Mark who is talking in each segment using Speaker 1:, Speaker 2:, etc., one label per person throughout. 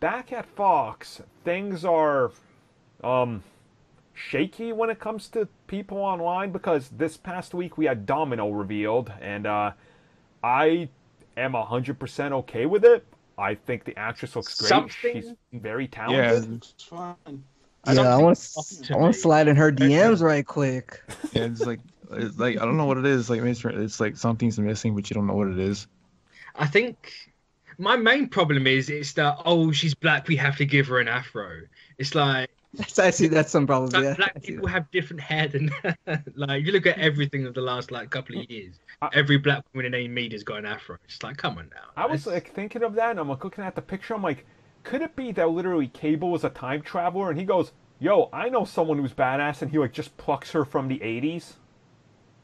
Speaker 1: back at Fox, things are um shaky when it comes to people online because this past week we had Domino revealed, and I am 100% okay with it. I think the actress looks great. She's
Speaker 2: Something,
Speaker 1: very
Speaker 3: Yeah,
Speaker 1: talented.
Speaker 3: it's fine.
Speaker 1: I don't.
Speaker 4: Yeah,
Speaker 2: something off
Speaker 4: I
Speaker 2: to
Speaker 4: want to
Speaker 2: me.
Speaker 4: slide in her
Speaker 2: I don't
Speaker 4: DMs
Speaker 2: know.
Speaker 4: right quick.
Speaker 3: Yeah, it's like I don't know what it is. Like it's like something's missing, but you don't know what it is.
Speaker 2: I think my main problem is it's that she's black, we have to give her an afro. It's like
Speaker 4: I see that's some problems.
Speaker 2: like
Speaker 4: Yeah,
Speaker 2: black
Speaker 4: I see
Speaker 2: people
Speaker 4: that.
Speaker 2: have different hair than like you look at everything of the last like couple of years.
Speaker 1: I,
Speaker 2: Every black woman in any media's got an afro. It's like, come on now.
Speaker 1: I was like thinking of that, and I'm like looking at the picture. I'm like, could it be that literally Cable is a time traveler, and he goes, "Yo, I know someone who's badass," and he like just plucks her from the '80s.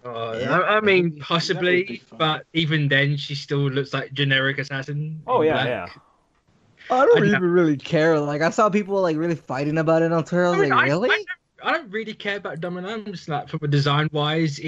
Speaker 4: Yeah.
Speaker 2: I mean,
Speaker 3: That would be
Speaker 2: possibly,
Speaker 3: fun.
Speaker 2: but even then, she still looks like generic assassin
Speaker 1: Oh
Speaker 2: in
Speaker 1: yeah, yeah.
Speaker 2: black.
Speaker 4: I
Speaker 2: I
Speaker 4: don't
Speaker 2: know.
Speaker 4: even really care. Like I saw people like really fighting about it on Twitter. I
Speaker 2: I
Speaker 4: was
Speaker 2: mean,
Speaker 4: like, really?
Speaker 2: I don't really care about Domino. I'm just like, from a design wise,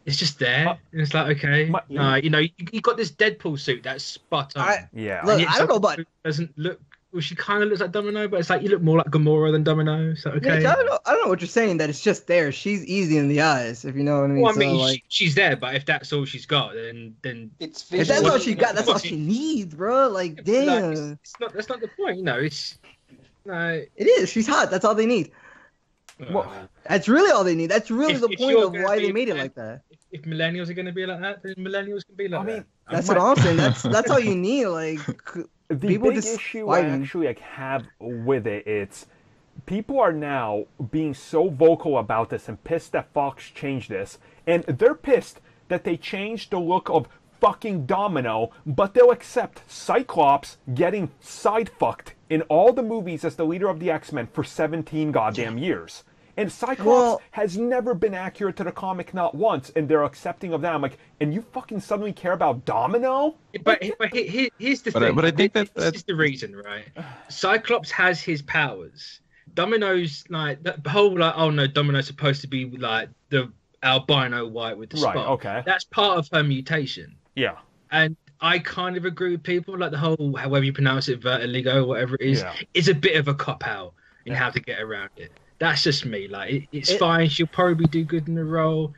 Speaker 2: it's just there.
Speaker 1: Uh,
Speaker 2: And it's like, okay,
Speaker 1: my,
Speaker 2: you got this Deadpool suit that's spot on.
Speaker 4: I
Speaker 1: yeah.
Speaker 4: look.
Speaker 2: And yet
Speaker 4: I don't know
Speaker 2: someone
Speaker 4: about
Speaker 2: who doesn't look. Well, she kind of looks like Domino, but it's like you look more like Gamora than Domino. So
Speaker 4: Mitch.
Speaker 2: okay.
Speaker 4: I don't know. I don't know what you're saying. That it's just there. She's easy in the eyes, if you know what I mean.
Speaker 2: Well, I
Speaker 4: So
Speaker 2: mean,
Speaker 4: like,
Speaker 2: she's there, but if that's all she's got, then
Speaker 3: It's
Speaker 4: if that's all
Speaker 3: visually
Speaker 4: she got, that's all
Speaker 3: nice.
Speaker 4: she needs, bro. Like,
Speaker 2: like,
Speaker 4: damn,
Speaker 2: it's not. That's not the point. It's no.
Speaker 4: it is. She's hot. That's all they need.
Speaker 1: Well,
Speaker 4: That's really all they need. That's really
Speaker 2: If-
Speaker 4: the
Speaker 2: if
Speaker 4: point
Speaker 2: you're
Speaker 4: of
Speaker 2: gonna
Speaker 4: why
Speaker 2: be
Speaker 4: they
Speaker 2: a
Speaker 4: made it
Speaker 2: fan-
Speaker 4: like that.
Speaker 2: if millennials are going to be like that, then millennials can be like
Speaker 1: I mean,
Speaker 2: that.
Speaker 4: That's
Speaker 1: my-
Speaker 4: what I'm saying. That's all you need. Like,
Speaker 1: the
Speaker 4: people
Speaker 1: big
Speaker 4: just
Speaker 1: issue I
Speaker 4: fighting.
Speaker 1: actually like have with it, it's people are now being so vocal about this and pissed that Fox changed this, and they're pissed that they changed the look of fucking Domino, but they'll accept Cyclops getting side fucked in all the movies as the leader of the X-Men for 17 goddamn years. And Cyclops
Speaker 4: Well-
Speaker 1: has never been accurate to the comic, not once, and they're accepting of that. I'm like, and you fucking suddenly care about Domino?
Speaker 2: But here's the
Speaker 3: But I-
Speaker 2: thing.
Speaker 3: but I think
Speaker 2: This
Speaker 3: that-
Speaker 2: is the reason, right? Cyclops has his powers. Domino's like the whole like, oh no, Domino's supposed to be like the albino white with the
Speaker 1: Right,
Speaker 2: spot.
Speaker 1: okay.
Speaker 2: That's part of her mutation.
Speaker 1: Yeah.
Speaker 2: And I kind of agree with people like the whole however you pronounce it, vertigo, whatever it
Speaker 1: Yeah.
Speaker 2: is a bit of a cop out in how to get around it. That's just me. Like it's
Speaker 4: It-
Speaker 2: fine. She'll probably do good in the role.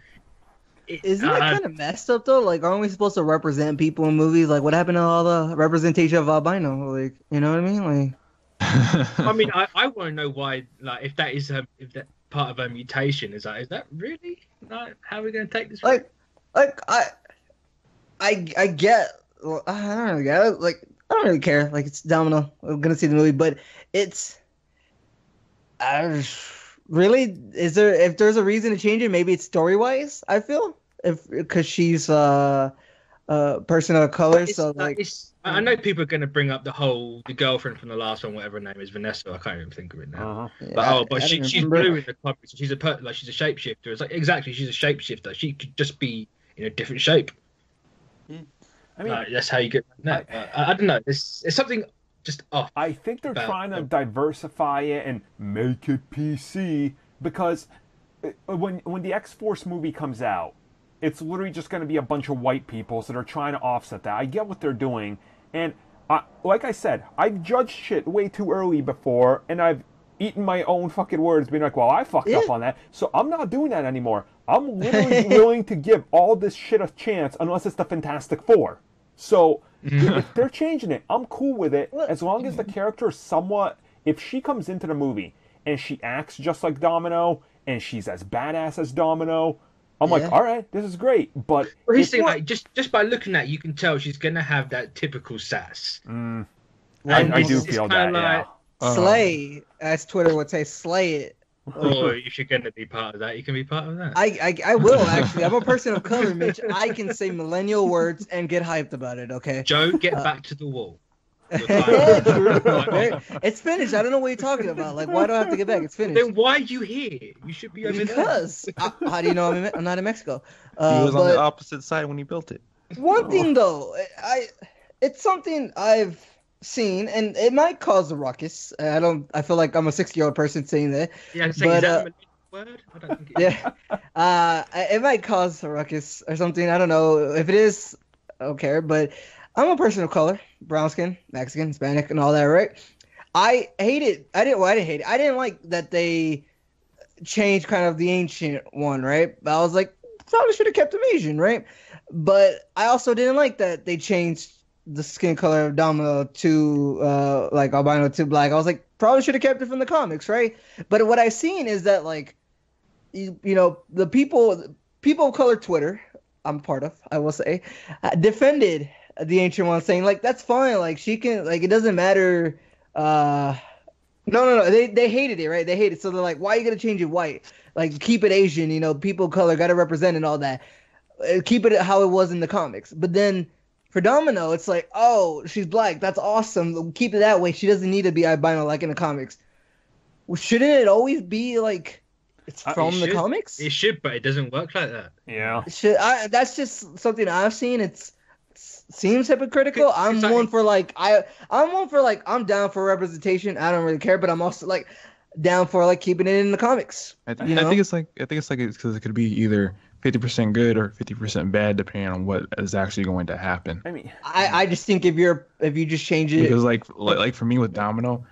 Speaker 4: Isn't that kind of messed up though? Like, aren't we supposed to represent people in movies? Like, what happened to all the representation of albino? Like, you know what I mean? Like,
Speaker 2: I mean, I want to know why. Like, if that is if that part of her mutation is that really like how are we going to take this?
Speaker 4: like I get. Well, I don't really get it. Like, I don't really care. Like, it's Domino. I'm gonna see the movie, but it's. Really, is there? If there's a reason to change it, maybe it's story wise. I feel if because she's a person of color,
Speaker 2: It's,
Speaker 4: so like.
Speaker 2: I know people are going to bring up the girlfriend from the last one, whatever her name is, Vanessa. I can't even think of it now.
Speaker 1: Uh-huh.
Speaker 2: But
Speaker 4: I don't
Speaker 2: she's
Speaker 4: remember.
Speaker 2: blue in the comics. She's she's a shapeshifter. It's like exactly she's a shapeshifter. She could just be in a different shape.
Speaker 1: I mean,
Speaker 2: Like, that's how you get that. I don't know. It's something just off.
Speaker 1: I think they're
Speaker 2: about
Speaker 1: trying to
Speaker 2: the-
Speaker 1: diversify it and make it PC because when the X-Force movie comes out, it's literally just going to be a bunch of white people, so they're trying to offset that. I get what they're doing, and like I said, I've judged shit way too early before, and I've eaten my own fucking words, being like, well, I fucked up on that, so I'm not doing that anymore. I'm literally willing to give all this shit a chance, unless it's the Fantastic Four. So if they're changing it, I'm cool with it as long as the character is somewhat. If she comes into the movie and she acts just like Domino and she's as badass as Domino, I'm like,
Speaker 4: Yeah.
Speaker 1: all right, this is great. But
Speaker 2: Well, he's
Speaker 1: if-
Speaker 2: saying like just by looking at it, you can tell she's gonna have that typical sass.
Speaker 1: I
Speaker 2: And
Speaker 1: do
Speaker 2: it's
Speaker 1: feel
Speaker 2: kinda
Speaker 1: that, yeah.
Speaker 4: Slay, as Twitter would say, slay it.
Speaker 2: Or if you're gonna be part of that, you can be part of that.
Speaker 4: I will actually. I'm a person of color, Mitch. I can say millennial words and get hyped about it. Okay.
Speaker 2: Joe, get back to the wall. Your
Speaker 4: Yeah,
Speaker 2: time-
Speaker 4: true. It's finished. I don't know what you're talking about. Like, why do I have to get back? It's finished.
Speaker 2: Then why are you here? You should be over there.
Speaker 4: Because how do you know I'm not in Mexico?
Speaker 3: He was on the
Speaker 4: But
Speaker 3: opposite side when he built it.
Speaker 4: one thing though, it's something I've seen, and it might cause a ruckus. I feel like I'm a 60-year-old person saying that.
Speaker 2: Yeah, saying,
Speaker 4: But,
Speaker 2: is that a millennial word? I don't think it is.
Speaker 4: Yeah. It might cause a ruckus or something. I don't know if it is. I don't care, but I'm a person of color, brown skin, Mexican, Hispanic, and all that, right? I hate it. I didn't hate it. I didn't like that they changed kind of the ancient one, right? But I was like, probably should have kept him Asian, right? But I also didn't like that they changed the skin color of Domino to like albino to black. I was like, probably should have kept it from the comics, right? But what I've seen is that like you know the people of color Twitter I'm part of, I will say, defended the ancient one, saying like that's fine, like she can, like it doesn't matter. No. They hated it, right? They hated it. So they're like, why are you gonna change it white? Like keep it Asian, you know, people of color gotta represent and all that. Keep it how it was in the comics. But then for Domino, it's like, oh, she's black. That's awesome. Keep it that way. She doesn't need to be albino like in the comics. Well, shouldn't it always be like it's from the comics?
Speaker 2: It should, but it doesn't work like that.
Speaker 1: Yeah.
Speaker 4: That's just something I've seen. It seems hypocritical. I'm one for I'm down for representation. I don't really care, but I'm also like down for like keeping it in the comics.
Speaker 3: I think it's because it could be either 50% good or 50% bad, depending on what is actually going to happen.
Speaker 1: I mean,
Speaker 4: I just think if you just change it,
Speaker 3: because like for me with Domino,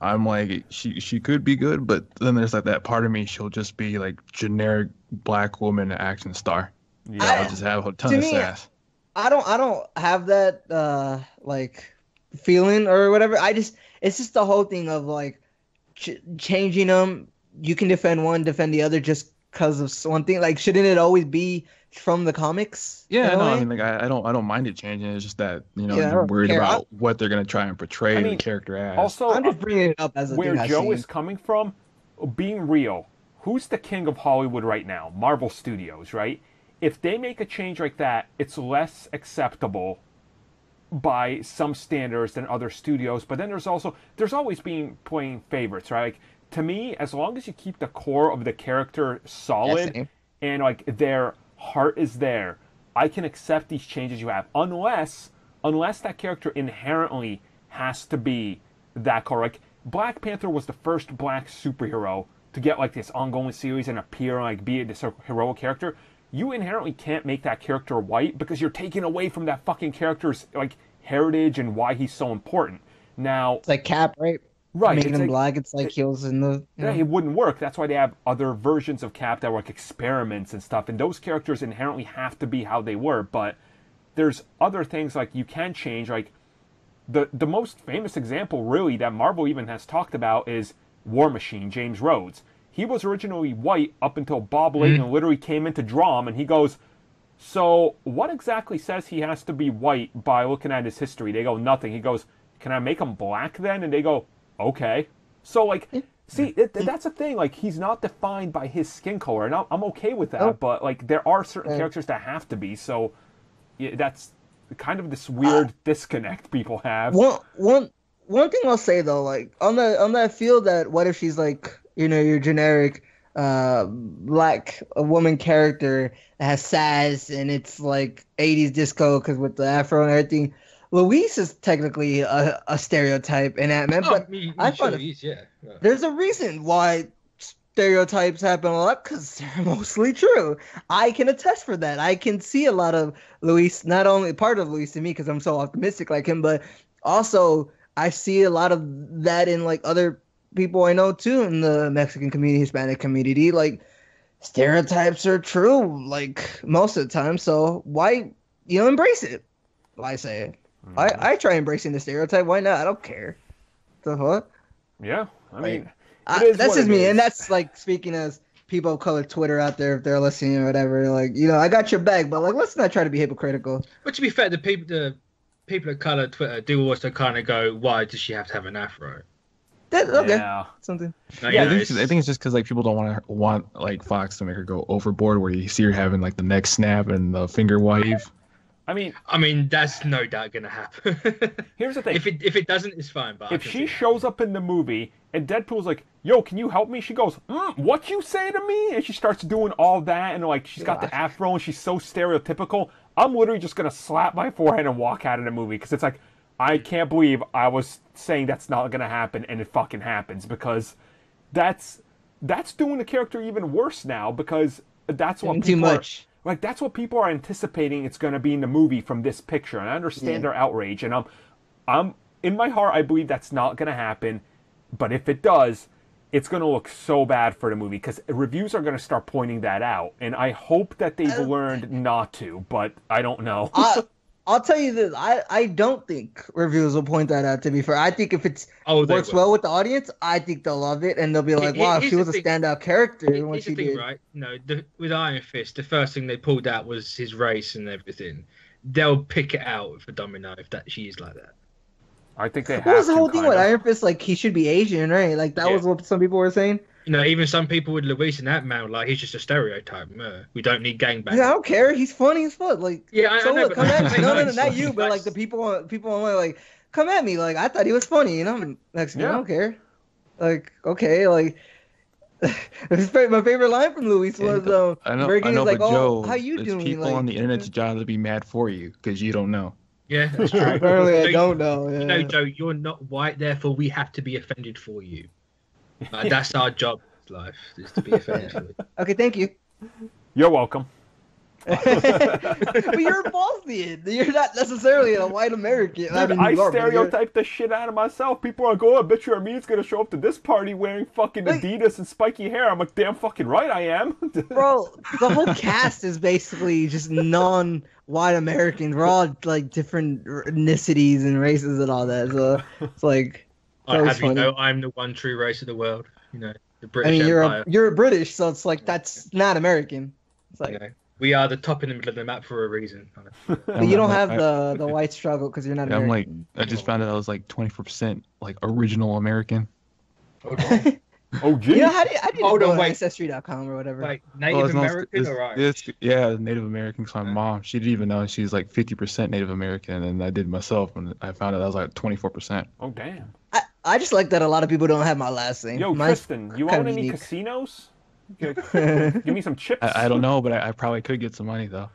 Speaker 3: I'm like she could be good, but then there's like that part of me, she'll just be like generic black woman action star.
Speaker 1: yeah.
Speaker 3: I'll just have a ton of sass.
Speaker 4: I don't have that like feeling or whatever. It's just the whole thing of like changing them. You can defend one, defend the other just because of one thing. Like, shouldn't it always be from the comics?
Speaker 3: Yeah, no, I mean, like I don't mind it changing. It's just that you're worried about what they're gonna try and portray the character as.
Speaker 1: Also,
Speaker 4: I'm just bringing it up as a
Speaker 1: where
Speaker 4: thing
Speaker 1: Joe is coming from. Being real, who's the king of Hollywood right now? Marvel Studios, right? If they make a change like that, it's less acceptable by some standards than other studios. But then there's always being playing favorites, right? Like, to me, as long as you keep the core of the character solid and like their heart is there, I can accept these changes you have, unless that character inherently has to be that core. Like, Black Panther was the first black superhero to get like this ongoing series and appear and like be this heroic character. You inherently can't make that character white because you're taking away from that fucking character's like heritage and why he's so important. Now
Speaker 4: it's like Cap, right?
Speaker 1: Right,
Speaker 4: making him black. It's like he was in the.
Speaker 1: Yeah, it wouldn't work. That's why they have other versions of Cap that were like experiments and stuff. And those characters inherently have to be how they were. But there's other things like you can change. Like the most famous example, really, that Marvel even has talked about is War Machine, James Rhodes. He was originally white up until Bob Layton literally came in to draw him, and he goes, "So what exactly says he has to be white by looking at his history?" They go, "Nothing." He goes, "Can I make him black then?" And they go, "Okay." So, like, see, that's a thing. Like, he's not defined by his skin color, and I'm okay with that. But, like, there are certain characters that have to be. So, yeah, that's kind of this weird disconnect people have.
Speaker 4: One thing I'll say, though, like, on that field that what if she's, like, your generic black woman character that has sass and it's, like, 80s disco because with the afro and everything. Luis is technically a stereotype in Ant-Man, but I find there's a reason why stereotypes happen a lot because they're mostly true. I can attest for that. I can see a lot of Luis, not only part of Luis to me because I'm so optimistic like him, but also I see a lot of that in like other people I know too in the Mexican community, Hispanic community. Like stereotypes are true, like most of the time. So why embrace it? I say it. I try embracing the stereotype. Why not? I don't care. The fuck?
Speaker 1: Yeah, I mean,
Speaker 4: that's just me, and that's like speaking as people of color Twitter out there if they're listening or whatever. Like, I got your back, but like, let's not try to be hypocritical.
Speaker 2: But to be fair, the people of color Twitter do also kind of go, "Why does she have to have an afro?"
Speaker 4: Something.
Speaker 3: I think it's just because like people don't want like Fox to make her go overboard, where you see her having like the neck snap and the finger wave.
Speaker 1: I
Speaker 2: mean, that's no doubt gonna happen.
Speaker 1: Here's the thing:
Speaker 2: if it doesn't, it's fine. But
Speaker 1: if she shows up in the movie and Deadpool's like, "Yo, can you help me?" She goes, "What you say to me?" And she starts doing all that, and like she's got the afro and she's so stereotypical. I'm literally just gonna slap my forehead and walk out of the movie because it's like, I can't believe I was saying that's not gonna happen and it fucking happens, because that's doing the character even worse now, because that's what
Speaker 4: too much.
Speaker 1: Like that's what people are anticipating it's going to be in the movie from this picture, and I understand their outrage. And I'm in my heart, I believe that's not going to happen. But if it does, it's going to look so bad for the movie because reviews are going to start pointing that out. And I hope that they've learned not to, but I don't know.
Speaker 4: I'll tell you this. I don't think reviews will point that out, to be fair. I think if it works well with the audience, I think they'll love it. And they'll be like, wow, she was a standout character.
Speaker 2: Here's the thing, right? No, with Iron Fist, the first thing they pulled out was his race and everything. They'll pick it out for Domino if she is like that.
Speaker 1: I think they have
Speaker 4: What was the whole thing with Iron Fist? Like, he should be Asian, right? Like, that was what some people were saying.
Speaker 2: You know, even some people with Luis and that man, like, he's just a stereotype. We don't need gangbangers.
Speaker 4: Yeah, I don't care. He's funny as fuck. Like,
Speaker 2: yeah, I know.
Speaker 4: Come at me. No, not you, but like the people online, like, come at me. Like, I thought he was funny, and I'm Mexican. I don't care. Like, okay, like, my favorite line from Luis was,
Speaker 3: I know,
Speaker 4: like,
Speaker 3: but Joe,
Speaker 4: how you doing?
Speaker 3: People
Speaker 4: like,
Speaker 3: on the internet's job to be mad for you because you don't know.
Speaker 2: Yeah, that's true.
Speaker 4: Apparently, I don't know. Yeah.
Speaker 2: You know, Joe, you're not white, therefore we have to be offended for you. That's our job in life, is to be offended for you.
Speaker 4: Okay, thank you.
Speaker 1: You're welcome.
Speaker 4: But you're a Bosnian. You're not necessarily a white American.
Speaker 1: Dude, I stereotype the shit out of myself. People are going, I bet you Armin's going to show up to this party wearing fucking Adidas and spiky hair. I'm like, damn fucking right I am.
Speaker 4: Bro, the whole cast is basically just non-white Americans. We're all like different ethnicities and races and all that. So it's like,
Speaker 2: you know, I'm the one true race of the world. You know, the British Empire.
Speaker 4: You're British, so it's like that's not American. It's like.
Speaker 2: Okay. We are the top in the middle of the map for a reason.
Speaker 4: But you don't have the white struggle because you're not American.
Speaker 3: I'm like, I just found out I was like 24% like original American.
Speaker 2: Okay.
Speaker 1: Oh, geez.
Speaker 4: You know, how do you go on Ancestry.com or whatever?
Speaker 2: Like Native American or Irish?
Speaker 3: Yeah, Native American. So my mom, she didn't even know she's like 50% Native American, and I did myself, and I found out I was like 24%.
Speaker 1: Oh, damn.
Speaker 4: I just like that a lot of people don't have my last name.
Speaker 1: Yo, Tristan, you own any casinos? Give me some chips.
Speaker 3: I don't know, but I probably could get some money though.